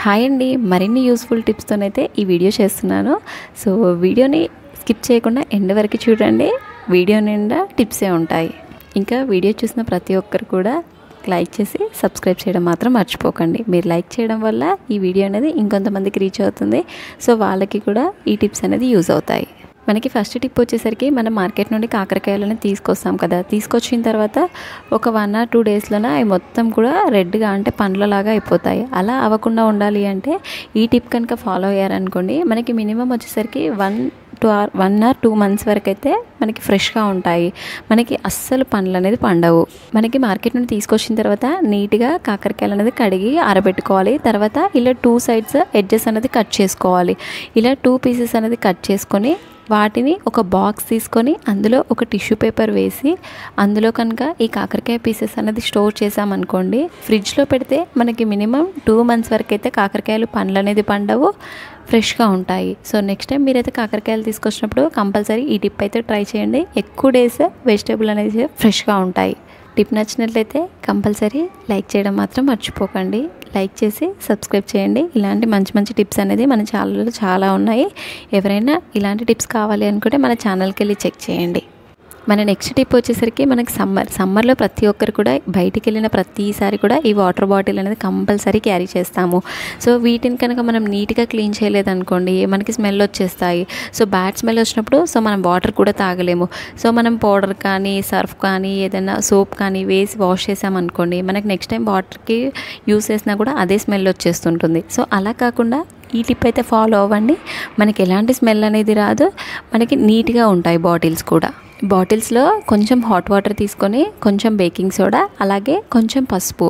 Hi అండి, మరిన్ని useful టిప్స్తోనైతే ఈ వీడియో చేస్తున్నాను. సో వీడియోని స్కిప్ చేయకుండా ఎండ్ వరకు చూడండి. వీడియో నిండా టిప్సే ఉంటాయి. ఇంకా వీడియో చూసిన ప్రతి ఒక్కరు కూడా లైక్ చేసి సబ్స్క్రైబ్ చేయడం మాత్రం మర్చిపోకండి. మీరు లైక్ చేయడం వల్ల ఈ వీడియో అనేది ఇంకొంతమందికి రీచ్ అవుతుంది. సో వాళ్ళకి కూడా ఈ టిప్స్ అనేది యూజ్ అవుతాయి. మనకి ఫస్ట్ టిప్ వచ్చేసరికి మనం మార్కెట్ నుండి కాకరకాయలను తీసుకొస్తాం కదా. తీసుకొచ్చిన తర్వాత ఒక 1 or 2 డేస్లోనే అవి మొత్తం కూడా రెడ్గా అంటే పండ్లలాగా అయిపోతాయి. అలా అవ్వకుండా ఉండాలి అంటే ఈ టిప్ కనుక ఫాలో అయ్యారనుకోండి, మనకి మినిమం వచ్చేసరికి 1 or 2 months వరకు అయితే మనకి ఫ్రెష్గా ఉంటాయి. మనకి అస్సలు పండ్లు అనేది పండవు. మనకి మార్కెట్ నుండి తీసుకొచ్చిన తర్వాత నీట్గా కాకరకాయలు అనేది కడిగి ఆరబెట్టుకోవాలి. తర్వాత ఇలా 2 sides ఎడ్జెస్ అనేది కట్ చేసుకోవాలి. ఇలా 2 pieces అనేది కట్ చేసుకొని వాటిని ఒక బాక్స్ తీసుకొని అందులో ఒక టిష్యూ పేపర్ వేసి అందులో కనుక ఈ కాకరకాయ పీసెస్ అనేది స్టోర్ చేసామనుకోండి, ఫ్రిడ్జ్లో పెడితే మనకి మినిమం 2 months వరకు అయితే కాకరకాయలు పండ్లు అనేది పండవు, ఫ్రెష్గా ఉంటాయి. సో నెక్స్ట్ టైం మీరైతే కాకరకాయలు తీసుకొచ్చినప్పుడు కంపల్సరీ ఈ టిప్ అయితే ట్రై చేయండి. ఎక్కువ డేస్ వెజిటేబుల్ అనేది ఫ్రెష్గా ఉంటాయి. టిప్ నచ్చినట్లయితే కంపల్సరీ లైక్ చేయడం మాత్రం మర్చిపోకండి. లైక్ చేసి సబ్స్క్రైబ్ చేయండి. ఇలాంటి మంచి మంచి టిప్స్ అనేది మన ఛానల్లో చాలా ఉన్నాయి. ఎవరైనా ఇలాంటి టిప్స్ కావాలి అనుకుంటే మన ఛానల్కి వెళ్ళి చెక్ చేయండి. మన నెక్స్ట్ టిప్ వచ్చేసరికి మనకి సమ్మర్లో ప్రతి ఒక్కరు కూడా బయటికి వెళ్ళిన ప్రతిసారి కూడా ఈ వాటర్ బాటిల్ అనేది కంపల్సరీ క్యారీ చేస్తాము. సో వీటిని కనుక మనం నీట్గా క్లీన్ చేయలేదనుకోండి, మనకి స్మెల్ వచ్చేస్తాయి. సో బ్యాడ్ స్మెల్ వచ్చినప్పుడు మనం వాటర్ కూడా తాగలేము. సో మనం పౌడర్ కానీ సర్ఫ్ కానీ ఏదైనా సోప్ కానీ వేసి వాష్ చేసామనుకోండి, మనకి నెక్స్ట్ టైం వాటర్కి యూస్ చేసినా కూడా అదే స్మెల్ వచ్చేస్తుంటుంది. సో అలా కాకుండా ఈ టిప్ అయితే ఫాలో అవ్వండి. మనకి ఎలాంటి స్మెల్ అనేది రాదు, మనకి నీట్గా ఉంటాయి బాటిల్స్ కూడా. బాటిల్స్లో కొంచెం హాట్ వాటర్ తీసుకొని కొంచెం బేకింగ్ సోడా అలాగే కొంచెం పసుపు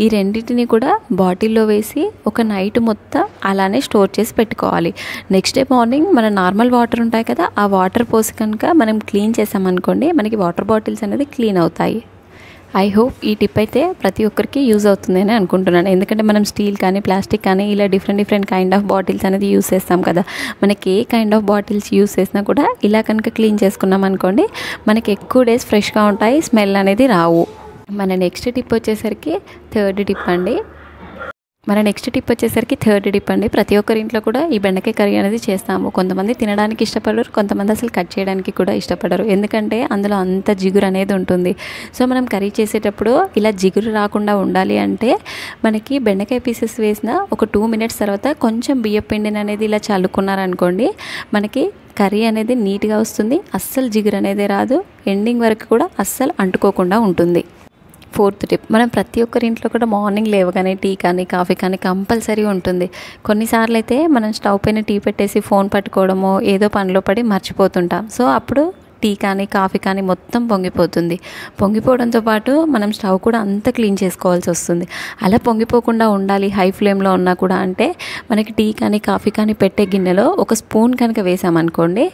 ఈ రెండింటిని కూడా బాటిల్లో వేసి ఒక నైట్ మొత్తం అలానే స్టోర్ చేసి పెట్టుకోవాలి. నెక్స్ట్ డే మార్నింగ్ మన నార్మల్ వాటర్ ఉంటాయి కదా, ఆ వాటర్ పోసి కనుక మనం క్లీన్ చేసామనుకోండి, మనకి వాటర్ బాటిల్స్ అనేది క్లీన్ అవుతాయి. ఐ హోప్ ఈ టిప్ అయితే ప్రతి ఒక్కరికి యూజ్ అవుతుందని అనుకుంటున్నాను. ఎందుకంటే మనం స్టీల్ కానీ ప్లాస్టిక్ కానీ ఇలా డిఫరెంట్ కైండ్ ఆఫ్ బాటిల్స్ అనేది యూజ్ చేస్తాం కదా. మనకి ఏ కైండ్ ఆఫ్ బాటిల్స్ యూజ్ చేసినా కూడా ఇలా కనుక క్లీన్ చేసుకున్నాం అనుకోండి, మనకి ఎక్కువ డేస్ ఫ్రెష్గా ఉంటాయి, స్మెల్ అనేది రావు. మన నెక్స్ట్ టిప్ వచ్చేసరికి థర్డ్ టిప్ అండి. ప్రతి ఒక్కరి ఇంట్లో కూడా ఈ బెండకాయ కర్రీ అనేది చేస్తాము. కొంతమంది తినడానికి ఇష్టపడరు, కొంతమంది అసలు కట్ చేయడానికి కూడా ఇష్టపడరు. ఎందుకంటే అందులో అంత జిగురు అనేది ఉంటుంది. సో మనం కర్రీ చేసేటప్పుడు ఇలా జిగురు రాకుండా ఉండాలి అంటే మనకి బెండకాయ పీసెస్ వేసిన ఒక 2 minutes తర్వాత కొంచెం బియ్యం పిండిని అనేది ఇలా చల్లుకున్నారనుకోండి, మనకి కర్రీ అనేది నీట్గా వస్తుంది. అస్సలు జిగురు అనేది రాదు. ఎండింగ్ వరకు కూడా అస్సలు అంటుకోకుండా ఉంటుంది. ఫోర్త్ టిప్, మనం ప్రతి ఒక్కరి ఇంట్లో కూడా మార్నింగ్ లేవగానే టీ కానీ కాఫీ కానీ కంపల్సరీ ఉంటుంది. కొన్నిసార్లు అయితే మనం స్టవ్ పైన టీ పెట్టేసి ఫోన్ పట్టుకోవడమో ఏదో పనిలో పడి మర్చిపోతుంటాం. సో అప్పుడు టీ కానీ కాఫీ కానీ మొత్తం పొంగిపోవడంతో పాటు మనం స్టవ్ కూడా అంతా క్లీన్ చేసుకోవాల్సి వస్తుంది. అలా పొంగిపోకుండా ఉండాలి హై ఫ్లేమ్లో ఉన్నా కూడా అంటే మనకి టీ కానీ కాఫీ కానీ పెట్టే గిన్నెలో ఒక స్పూన్ కనుక వేసామనుకోండి,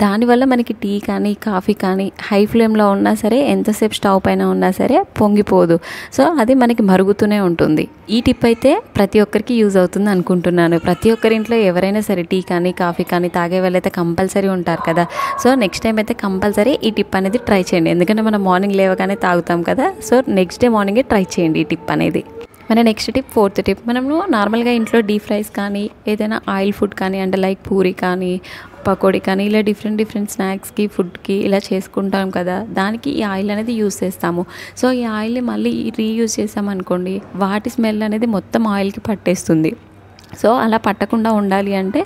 దానివల్ల మనకి టీ కానీ కాఫీ కానీ హై ఫ్లేమ్లో ఉన్నా సరే ఎంతసేపు స్టవ్ పైన ఉన్నా సరే పొంగిపోదు. సో అది మనకి మరుగుతూనే ఉంటుంది. ఈ టిప్ అయితే ప్రతి ఒక్కరికి యూజ్ అవుతుంది అనుకుంటున్నాను. ప్రతి ఒక్కరి ఇంట్లో ఎవరైనా సరే టీ కానీ కాఫీ కానీ తాగే వాళ్ళైతే కంపల్సరీ ఉంటారు కదా. సో నెక్స్ట్ టైం అయితే కంపల్సరీ ఈ టిప్ అనేది ట్రై చేయండి. ఎందుకంటే మనం మార్నింగ్ లేవగానే తాగుతాం కదా. సో నెక్స్ట్ డే మార్నింగే ట్రై చేయండి ఈ టిప్ అనేది. మన నెక్స్ట్ టిప్, ఫోర్త్ టిప్, మనము నార్మల్గా ఇంట్లో డీప్ ఫ్రైస్ కానీ ఏదైనా ఆయిల్ ఫుడ్ కానీ అంటే లైక్ పూరి కానీ పకోడీ కానీ ఇలా డిఫరెంట్ స్నాక్స్కి ఫుడ్కి ఇలా చేసుకుంటాం కదా, దానికి ఈ ఆయిల్ అనేది యూజ్ చేస్తాము. సో ఈ ఆయిల్ని మళ్ళీ రీయూజ్ చేసామనుకోండి, వాటి స్మెల్ అనేది మొత్తం ఆయిల్కి పట్టేస్తుంది. సో అలా పట్టకుండా ఉండాలి అంటే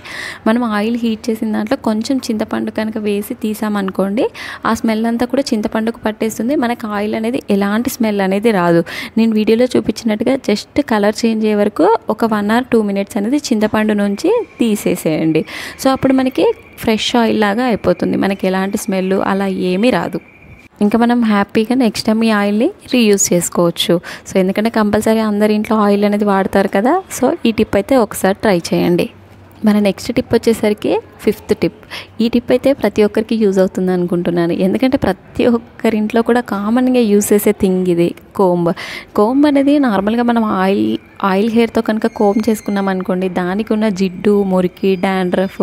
మనం ఆయిల్ హీట్ చేసిన దాంట్లో కొంచెం చింతపండు కనుక వేసి తీసామనుకోండి, ఆ స్మెల్ అంతా కూడా చింతపండుకు పట్టేస్తుంది. మనకు ఆయిల్ అనేది ఎలాంటి స్మెల్ అనేది రాదు. నేను వీడియోలో చూపించినట్టుగా జస్ట్ కలర్ చేంజ్ అయ్యే వరకు ఒక 1 or 2 minutes అనేది చింతపండు నుంచి తీసేసేయండి. సో అప్పుడు మనకి ఫ్రెష్ ఆయిల్ లాగా అయిపోతుంది. మనకి ఎలాంటి స్మెల్ అలా ఏమీ రాదు. ఇంకా మనం హ్యాపీగా నెక్స్ట్ టైం ఈ ఆయిల్ని రీయూజ్ చేసుకోవచ్చు. సో ఎందుకంటే కంపల్సరీ అందరి ఇంట్లో ఆయిల్ అనేది వాడతారు కదా. సో ఈ టిప్ అయితే ఒకసారి ట్రై చేయండి. మన నెక్స్ట్ టిప్ వచ్చేసరికి 5th టిప్. ఈ టిప్ అయితే ప్రతి ఒక్కరికి యూజ్ అవుతుంది అనుకుంటున్నాను. ఎందుకంటే ప్రతి ఒక్కరి ఇంట్లో కూడా కామన్గా యూజ్ చేసే థింగ్ ఇది కోంబ్ అనేది నార్మల్గా మనం ఆయిల్ హెయిర్తో కనుక కోంబ్ చేసుకున్నాం అనుకోండి, దానికి ఉన్న జిడ్డు, మురికి, డాండ్రఫ్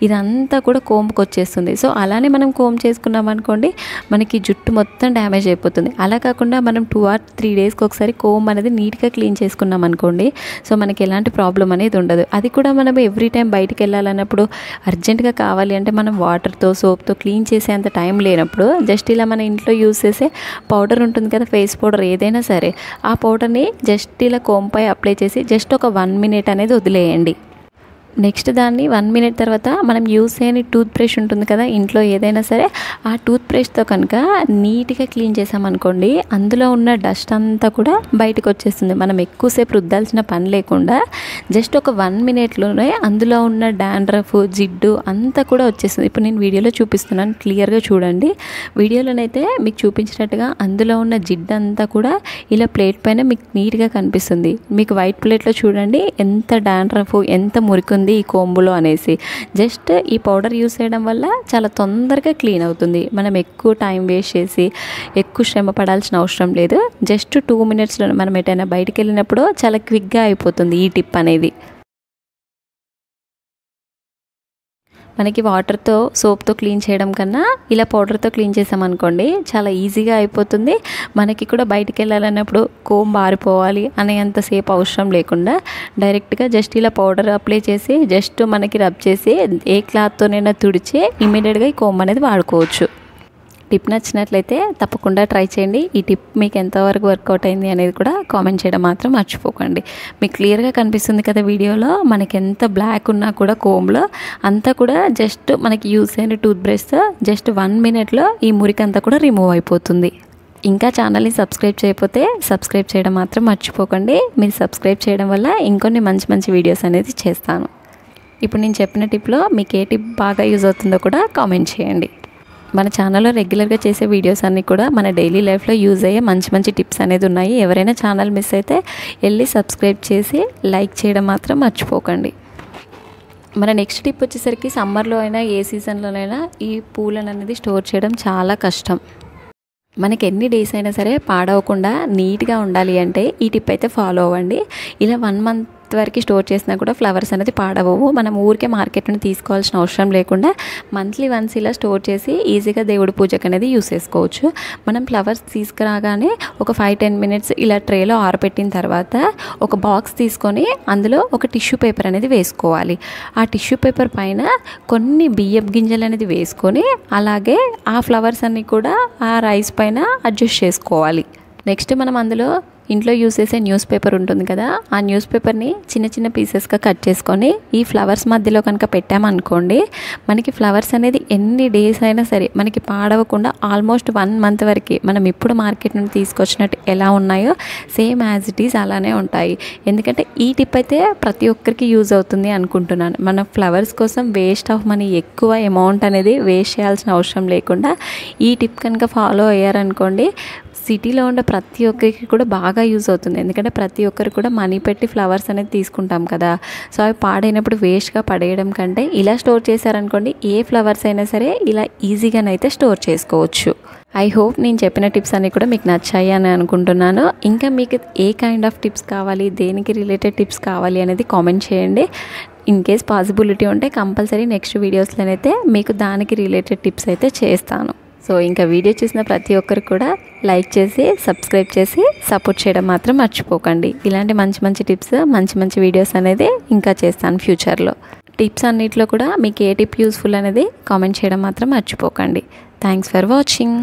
ఇదంతా కూడా కోంబ్కి వచ్చేస్తుంది. సో అలానే మనం కోంబ్ చేసుకున్నాం అనుకోండి, మనకి జుట్టు మొత్తం డ్యామేజ్ అయిపోతుంది. అలా కాకుండా మనం 2 or 3 డేస్కి ఒకసారి కోంబ్ అనేది నీట్గా క్లీన్ చేసుకున్నాం అనుకోండి, సో మనకి ఎలాంటి ప్రాబ్లం అనేది ఉండదు. అది కూడా మనం ఎవ్రీ టైం బయటికి వెళ్ళాలన్నప్పుడు అర్జెంటుగా కావాలి అంటే మనం వాటర్తో, సోప్తో క్లీన్ చేసేంత టైం లేనప్పుడు జస్ట్ ఇలా మన ఇంట్లో యూజ్ చేసే పౌడర్ ఉంటుంది కదా, ఫేస్ పౌడర్ ఏదైనా సరే, ఆ పౌడర్ని జస్ట్ ఇలా కోంపై అప్లై చేసి జస్ట్ ఒక 1 minute అనేది వదిలేయండి. నెక్స్ట్ దాన్ని 1 minute తర్వాత మనం యూజ్ చేయని టూత్ బ్రష్ ఉంటుంది కదా ఇంట్లో, ఏదైనా సరే ఆ టూత్ బ్రష్తో కనుక నీట్గా క్లీన్ చేసామనుకోండి, అందులో ఉన్న డస్ట్ అంతా కూడా బయటకు వచ్చేస్తుంది. మనం ఎక్కువసేపు రుద్దాల్సిన పని లేకుండా జస్ట్ ఒక 1 minuteలోనే అందులో ఉన్న డాండ్రఫ్, జిడ్డు అంతా కూడా వచ్చేస్తుంది. ఇప్పుడు నేను వీడియోలో చూపిస్తున్నాను, క్లియర్గా చూడండి. వీడియోలోనైతే మీకు చూపించినట్టుగా అందులో ఉన్న జిడ్డు అంతా కూడా ఇలా ప్లేట్ పైన మీకు నీట్గా కనిపిస్తుంది. మీకు వైట్ ప్లేట్లో చూడండి ఎంత డాండ్రఫ్, ఎంత మురికి ఈ కోంబులో అనేసి. జస్ట్ ఈ పౌడర్ యూస్ చేయడం వల్ల చాలా తొందరగా క్లీన్ అవుతుంది. మనం ఎక్కువ టైం వేస్ట్ చేసి ఎక్కువ శ్రమ పడాల్సిన అవసరం లేదు. జస్ట్ 2 minutesలో మనం ఎటైనా బయటికి వెళ్ళినప్పుడు చాలా క్విక్గా అయిపోతుంది ఈ టిప్ అనేది. మనకి వాటర్తో, సోప్తో క్లీన్ చేయడం కన్నా ఇలా పౌడర్తో క్లీన్ చేసామనుకోండి చాలా ఈజీగా అయిపోతుంది. మనకి కూడా బయటికి వెళ్ళాలన్నప్పుడు కోంబ్ ఆరిపోవాలి అనేంతసేపు అవసరం లేకుండా డైరెక్ట్గా జస్ట్ ఇలా పౌడర్ అప్లై చేసి జస్ట్ మనకి రబ్ చేసి ఏ క్లాత్తోనైనా తుడిచి ఇమీడియట్గా ఈ కోంబ్ అనేది వాడుకోవచ్చు. టిప్ నచ్చినట్లయితే తప్పకుండా ట్రై చేయండి. ఈ టిప్ మీకు ఎంతవరకు వర్కౌట్ అయింది అనేది కూడా కామెంట్ చేయడం మాత్రం మర్చిపోకండి. మీకు క్లియర్గా కనిపిస్తుంది కదా వీడియోలో, మనకి ఎంత బ్లాక్ ఉన్నా కూడా కోంబ్లో అంతా కూడా జస్ట్ మనకి యూజ్ అయిన టూత్ బ్రష్తో జస్ట్ 1 minuteలో ఈ మురికి అంతా కూడా రిమూవ్ అయిపోతుంది. ఇంకా ఛానల్ని సబ్స్క్రైబ్ చేయకపోతే సబ్స్క్రైబ్ చేయడం మాత్రం మర్చిపోకండి. మీరు సబ్స్క్రైబ్ చేయడం వల్ల ఇంకొన్ని మంచి మంచి వీడియోస్ అనేది చేస్తాను. ఇప్పుడు నేను చెప్పిన టిప్లో మీకు ఏ టిప్ బాగా యూజ్ అవుతుందో కూడా కామెంట్ చేయండి. మన ఛానల్లో రెగ్యులర్గా చేసే వీడియోస్ అన్నీ కూడా మన డైలీ లైఫ్లో యూజ్ అయ్యే మంచి మంచి టిప్స్ అనేది ఉన్నాయి. ఎవరైనా ఛానల్ మిస్ అయితే వెళ్ళి సబ్స్క్రైబ్ చేసి లైక్ చేయడం మాత్రం మర్చిపోకండి. మన నెక్స్ట్ టిప్ వచ్చేసరికి సమ్మర్లో అయినా ఏ సీజన్లోనైనా ఈ పూలను అనేది స్టోర్ చేయడం చాలా కష్టం. మనకి ఎన్ని డేస్ అయినా సరే పాడవకుండా నీట్గా ఉండాలి అంటే ఈ టిప్ అయితే ఫాలో అవ్వండి. ఇలా 1 month వరకు స్టోర్ చేసినా కూడా ఫ్లవర్స్ అనేది పాడవవు. మనం ఊరికే మార్కెట్ నుండి తీసుకోవాల్సిన అవసరం లేకుండా మంత్లీ వన్స్ ఇలా స్టోర్ చేసి ఈజీగా దేవుడి పూజకు అనేది యూస్ చేసుకోవచ్చు. మనం ఫ్లవర్స్ తీసుకురాగానే ఒక 5-10 minutes ఇలా ట్రేలో ఆరబెట్టిన తర్వాత ఒక బాక్స్ తీసుకొని అందులో ఒక టిష్యూ పేపర్ అనేది వేసుకోవాలి. ఆ టిష్యూ పేపర్ పైన కొన్ని బియ్యపు గింజలు అనేది వేసుకొని అలాగే ఆ ఫ్లవర్స్ అన్నీ కూడా ఆ రైస్ పైన అడ్జస్ట్ చేసుకోవాలి. నెక్స్ట్ మనం అందులో ఇంట్లో యూజ్ చేసే న్యూస్ పేపర్ ఉంటుంది కదా, ఆ న్యూస్ పేపర్ని చిన్న చిన్న పీసెస్గా కట్ చేసుకొని ఈ ఫ్లవర్స్ మధ్యలో కనుక పెట్టామనుకోండి, మనకి ఫ్లవర్స్ అనేది ఎన్ని డేస్ అయినా సరే మనకి పాడవకుండా ఆల్మోస్ట్ 1 month వరకు మనం ఇప్పుడు మార్కెట్ నుండి తీసుకొచ్చినట్టు ఎలా ఉన్నాయో సేమ్ యాజ్ ఇట్ ఈజ్ అలానే ఉంటాయి. ఎందుకంటే ఈ టిప్ అయితే ప్రతి ఒక్కరికి యూజ్ అవుతుంది అనుకుంటున్నాను. మన ఫ్లవర్స్ కోసం వేస్ట్ ఆఫ్ మనీ, ఎక్కువ అమౌంట్ అనేది వేస్ట్ చేయాల్సిన అవసరం లేకుండా ఈ టిప్ కనుక ఫాలో అయ్యారనుకోండి, సిటీలో ఉండే ప్రతి ఒక్కరికి కూడా బాగా యూజ్ అవుతుంది. ఎందుకంటే ప్రతి ఒక్కరు కూడా మనీ పెట్టి ఫ్లవర్స్ అనేది తీసుకుంటాం కదా, సో అవి పాడైనప్పుడు వేస్ట్గా పడేయడం కంటే ఇలా స్టోర్ చేశారనుకోండి, ఏ ఫ్లవర్స్ అయినా సరే ఇలా ఈజీగానైతే స్టోర్ చేసుకోవచ్చు. ఐ హోప్ నేను చెప్పిన టిప్స్ అన్నీ కూడా మీకు నచ్చాయి అని అనుకుంటున్నాను. ఇంకా మీకు ఏ కైండ్ ఆఫ్ టిప్స్ కావాలి, దేనికి రిలేటెడ్ టిప్స్ కావాలి అనేది కామెంట్ చేయండి. ఇన్ కేస్ పాసిబిలిటీ ఉంటే కంపల్సరీ నెక్స్ట్ వీడియోస్లోనైతే మీకు దానికి రిలేటెడ్ టిప్స్ అయితే చేస్తాను. సో ఇంకా వీడియో చూసిన ప్రతి ఒక్కరు కూడా లైక్ చేసి సబ్స్క్రైబ్ చేసి సపోర్ట్ చేయడం మాత్రం మర్చిపోకండి. ఇలాంటి మంచి మంచి టిప్స్, మంచి మంచి వీడియోస్ అనేది ఇంకా చేస్తాను ఫ్యూచర్లో. టిప్స్ అన్నిట్లో కూడా మీకు ఏ టిప్ యూస్ఫుల్ అనేది కామెంట్ చేయడం మాత్రం మర్చిపోకండి. Thanks for watching.